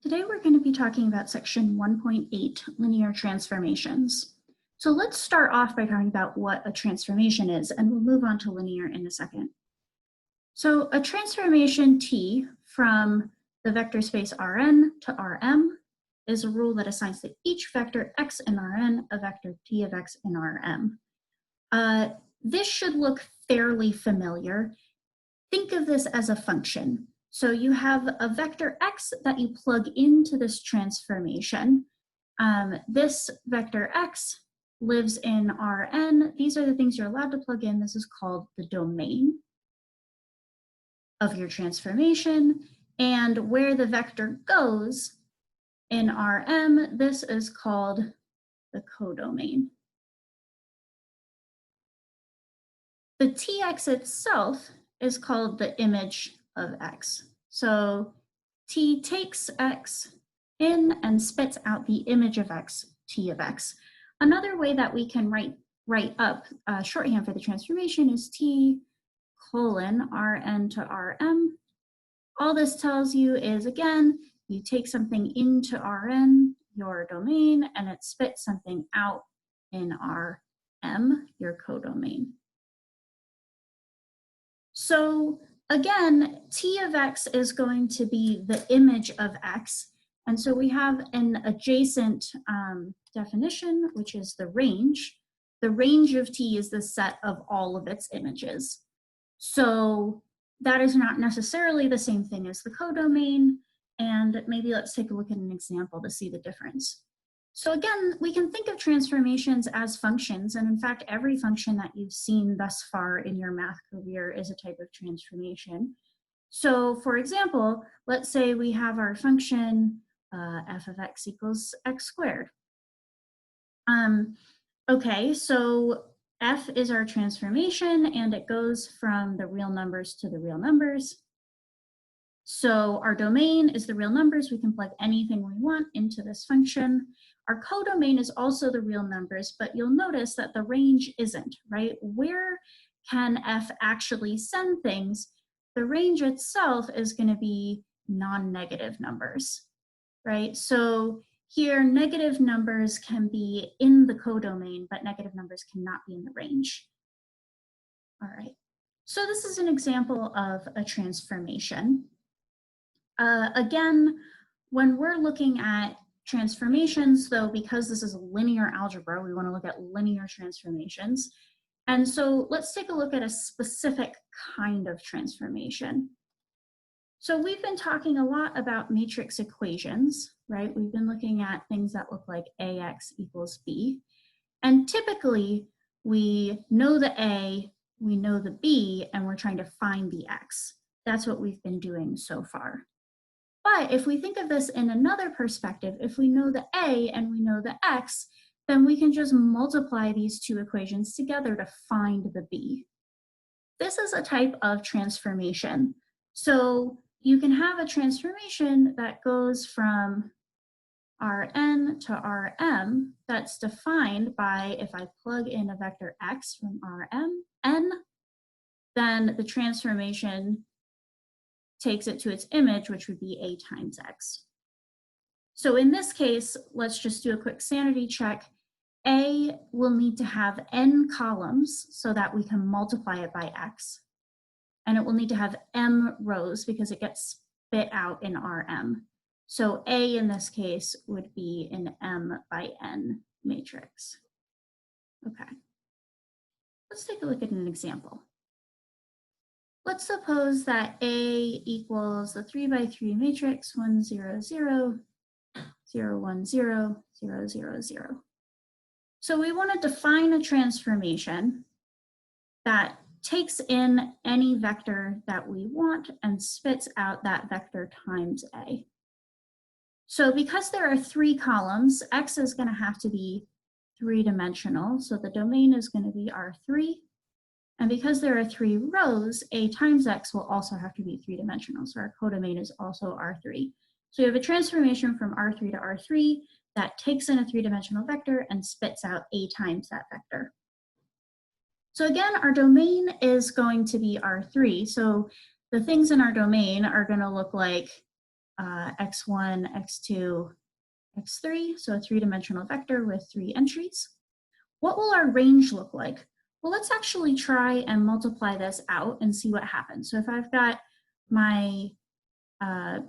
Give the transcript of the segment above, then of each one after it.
Today we're going to be talking about section 1.8, linear transformations. So let's start off by talking about what a transformation is, and we'll move on to linear in a second. So a transformation T from the vector space Rn to Rm is a rule that assigns to each vector x in Rn a vector T of x in Rm. This should look fairly familiar. Think of this as a function. So you have a vector x that you plug into this transformation. This vector x lives in Rn. These are the things you're allowed to plug in. This is called the domain of your transformation. And where the vector goes in Rm, this is called the codomain. The Tx itself is called the image of x. So T takes x in and spits out the image of x, T of x. Another way that we can write up shorthand for the transformation is T colon Rn to Rm. All this tells you is, again, you take something into Rn, your domain, and it spits something out in Rm, your codomain. So again, T of x is going to be the image of x. And so we have an adjacent definition, which is the range. The range of T is the set of all of its images. So that is not necessarily the same thing as the codomain. And maybe let's take a look at an example to see the difference. So again, we can think of transformations as functions, and in fact, every function that you've seen thus far in your math career is a type of transformation. So for example, let's say we have our function f of x equals x squared. Okay, so f is our transformation, and it goes from the real numbers to the real numbers. So our domain is the real numbers. We can plug anything we want into this function. Our codomain is also the real numbers, but you'll notice that the range isn't, right? Where can f actually send things? The range itself is going to be non-negative numbers, right? So here, negative numbers can be in the codomain, but negative numbers cannot be in the range. All right, so this is an example of a transformation. Again, when we're looking at transformations, though, because this is a linear algebra, we want to look at linear transformations. And so let's take a look at a specific kind of transformation. So we've been talking a lot about matrix equations, right? We've been looking at things that look like AX equals B. And typically, we know the A, we know the B, and we're trying to find the X. That's what we've been doing so far. But if we think of this in another perspective, if we know the A and we know the X, then we can just multiply these two equations together to find the B. This is a type of transformation. So you can have a transformation that goes from Rn to Rm that's defined by, if I plug in a vector x from Rm, n, then the transformation takes it to its image, which would be A times X. So in this case, let's just do a quick sanity check. A will need to have n columns so that we can multiply it by X. And it will need to have m rows because it gets spit out in Rm. So A in this case would be an m by n matrix. Okay, let's take a look at an example. Let's suppose that A equals the 3 by 3 matrix 1, 0, 0, 0, 1, 0, 0, 0, 0. So we want to define a transformation that takes in any vector that we want and spits out that vector times A. So because there are 3 columns, X is going to have to be 3-dimensional. So the domain is going to be R3. And because there are 3 rows, A times X will also have to be 3-dimensional. So our codomain is also R3. So we have a transformation from R3 to R3 that takes in a 3-dimensional vector and spits out A times that vector. So again, our domain is going to be R3. So the things in our domain are going to look like x1, x2, x3, so a three-dimensional vector with 3 entries. What will our range look like? Well, let's actually try and multiply this out and see what happens. So if I've got my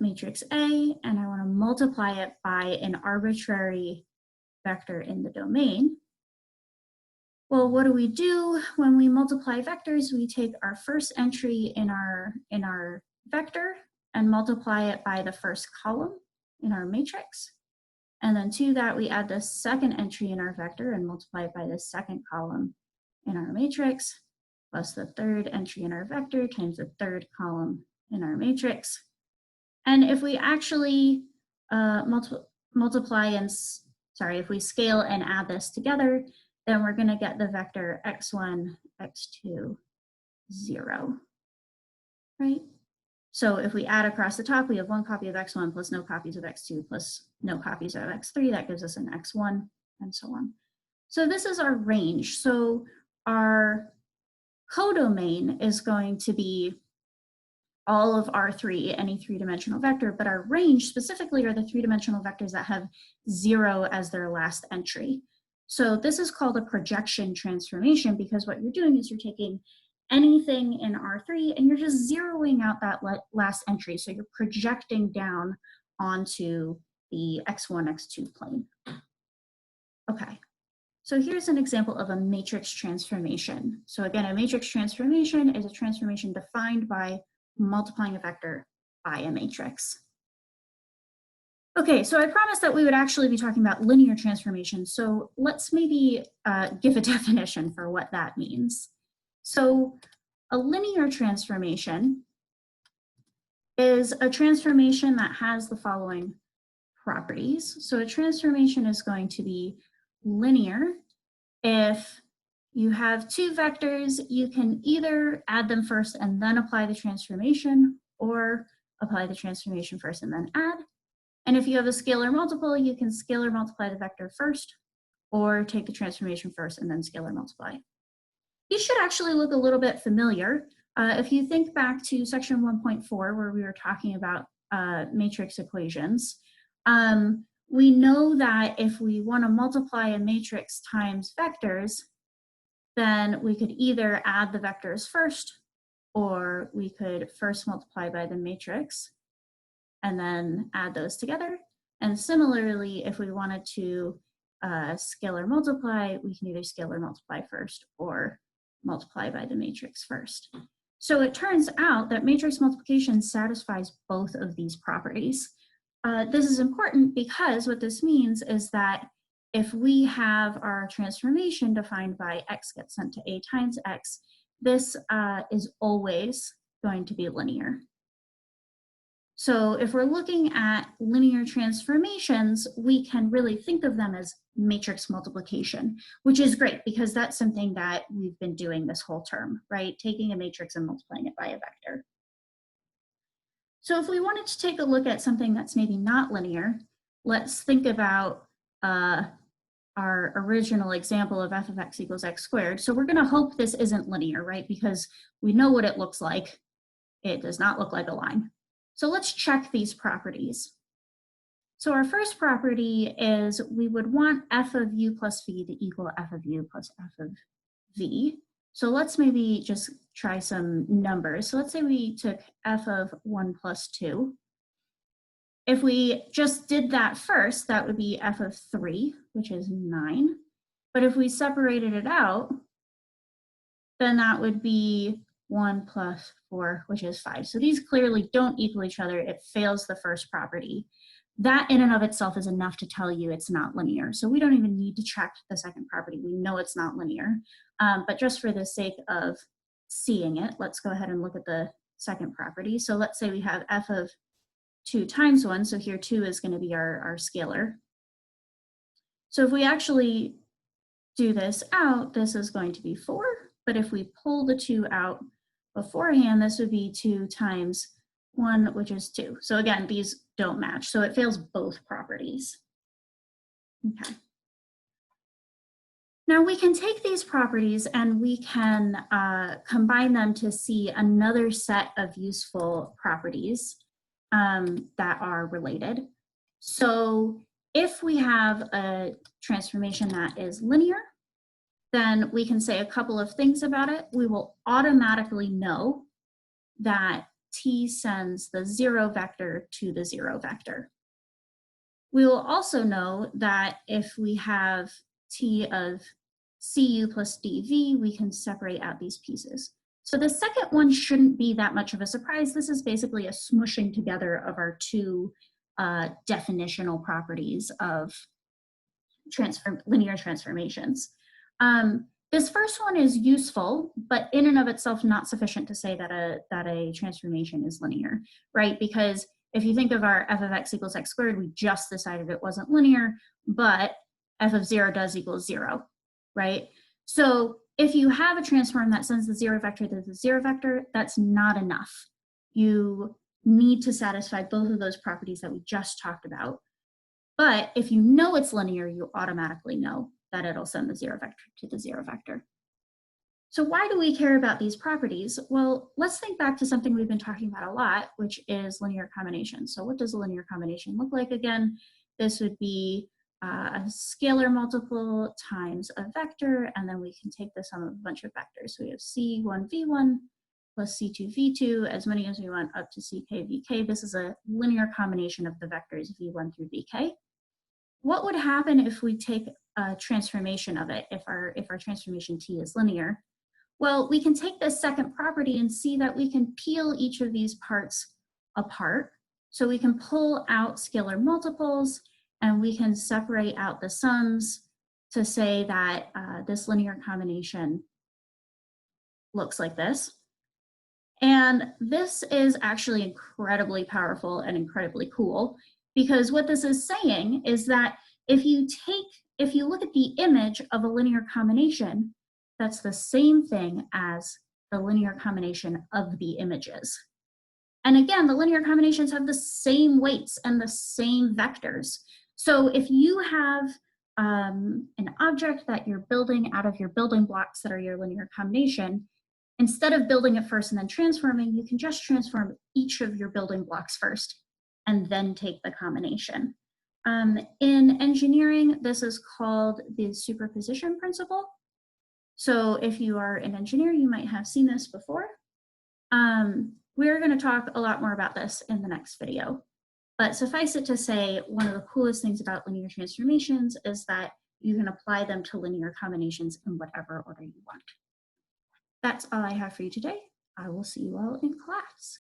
matrix A and I want to multiply it by an arbitrary vector in the domain, well, what do we do when we multiply vectors? We take our first entry in our vector and multiply it by the first column in our matrix. And then to that, we add the second entry in our vector and multiply it by the second column in our matrix, plus the third entry in our vector times the third column in our matrix. And if we actually if we scale and add this together, then we're going to get the vector x1, x2, 0, right? So if we add across the top, we have 1 copy of x1 plus no copies of x2 plus no copies of x3. That gives us an x1 and so on. So this is our range. So our codomain is going to be all of R3, any three-dimensional vector, but our range specifically are the three-dimensional vectors that have 0 as their last entry. So this is called a projection transformation because what you're doing is you're taking anything in R3 and you're just zeroing out that last entry. So you're projecting down onto the x1, x2 plane. Okay, so here's an example of a matrix transformation. So again, a matrix transformation is a transformation defined by multiplying a vector by a matrix. Okay, so I promised that we would actually be talking about linear transformation. So let's maybe give a definition for what that means. So a linear transformation is a transformation that has the following properties. So a transformation is going to be linear if you have two vectors, you can either add them first and then apply the transformation, or apply the transformation first and then add. And if you have a scalar multiple, you can scalar multiply the vector first, or take the transformation first and then scalar multiply. These should actually look a little bit familiar. If you think back to section 1.4, where we were talking about matrix equations, we know that if we want to multiply a matrix times vectors, then we could either add the vectors first, or we could first multiply by the matrix and then add those together. And similarly, if we wanted to scalar multiply, we can either scalar multiply first or multiply by the matrix first. So it turns out that matrix multiplication satisfies both of these properties. This is important because what this means is that if we have our transformation defined by x gets sent to a times x, this is always going to be linear. So if we're looking at linear transformations, we can really think of them as matrix multiplication, which is great because that's something that we've been doing this whole term, right? Taking a matrix and multiplying it by a vector. So if we wanted to take a look at something that's maybe not linear, let's think about our original example of f of x equals x squared. So we're going to hope this isn't linear, right? Because we know what it looks like. It does not look like a line. So let's check these properties. So our first property is we would want f of u plus v to equal f of u plus f of v. So let's maybe just try some numbers. So let's say we took f of 1 plus 2. If we just did that first, that would be f of 3, which is 9. But if we separated it out, then that would be 1 plus 4, which is 5. So these clearly don't equal each other. It fails the first property. That in and of itself is enough to tell you it's not linear. So we don't even need to check the second property. We know it's not linear. But just for the sake of seeing it, let's go ahead and look at the second property. So let's say we have f of 2 times 1. So here 2 is going to be our scalar. So if we actually do this out, this is going to be 4. But if we pull the 2 out beforehand, this would be 2 times 1, which is 2. So again, these don't match. So it fails both properties. Okay. Now we can take these properties and we can combine them to see another set of useful properties. that are related. So if we have a transformation that is linear, then we can say a couple of things about it. We will automatically know that t sends the 0 vector to the 0 vector. We will also know that if we have t of cu plus dv, we can separate out these pieces. So the second one shouldn't be that much of a surprise. This is basically a smushing together of our two definitional properties of linear transformations. This first one is useful, but in and of itself not sufficient to say that a transformation is linear, right? Because if you think of our f of x equals x squared, we just decided it wasn't linear, but f of 0 does equal 0, right? So if you have a transform that sends the 0 vector to the 0 vector, that's not enough. You need to satisfy both of those properties that we just talked about. But if you know it's linear, you automatically know that it'll send the 0 vector to the 0 vector. So why do we care about these properties? Well, let's think back to something we've been talking about a lot, which is linear combination. So what does a linear combination look like again? This would be a scalar multiple times a vector, and then we can take the sum of a bunch of vectors. So we have c1v1 plus c2v2, as many as we want, up to ckvk. This is a linear combination of the vectors v1 through vk. What would happen if we take a transformation of it, if our transformation t is linear? Well, we can take this second property and see that we can peel each of these parts apart. So we can pull out scalar multiples, and we can separate out the sums to say that this linear combination looks like this. And this is actually incredibly powerful and incredibly cool, because what this is saying is that if you look at the image of a linear combination, that's the same thing as the linear combination of the images. And again, the linear combinations have the same weights and the same vectors. So if you have an object that you're building out of your building blocks that are your linear combination, instead of building it first and then transforming, you can just transform each of your building blocks first and then take the combination. In engineering, this is called the superposition principle. So if you are an engineer, you might have seen this before. We're going to talk a lot more about this in the next video. But suffice it to say, one of the coolest things about linear transformations is that you can apply them to linear combinations in whatever order you want. That's all I have for you today. I will see you all in class.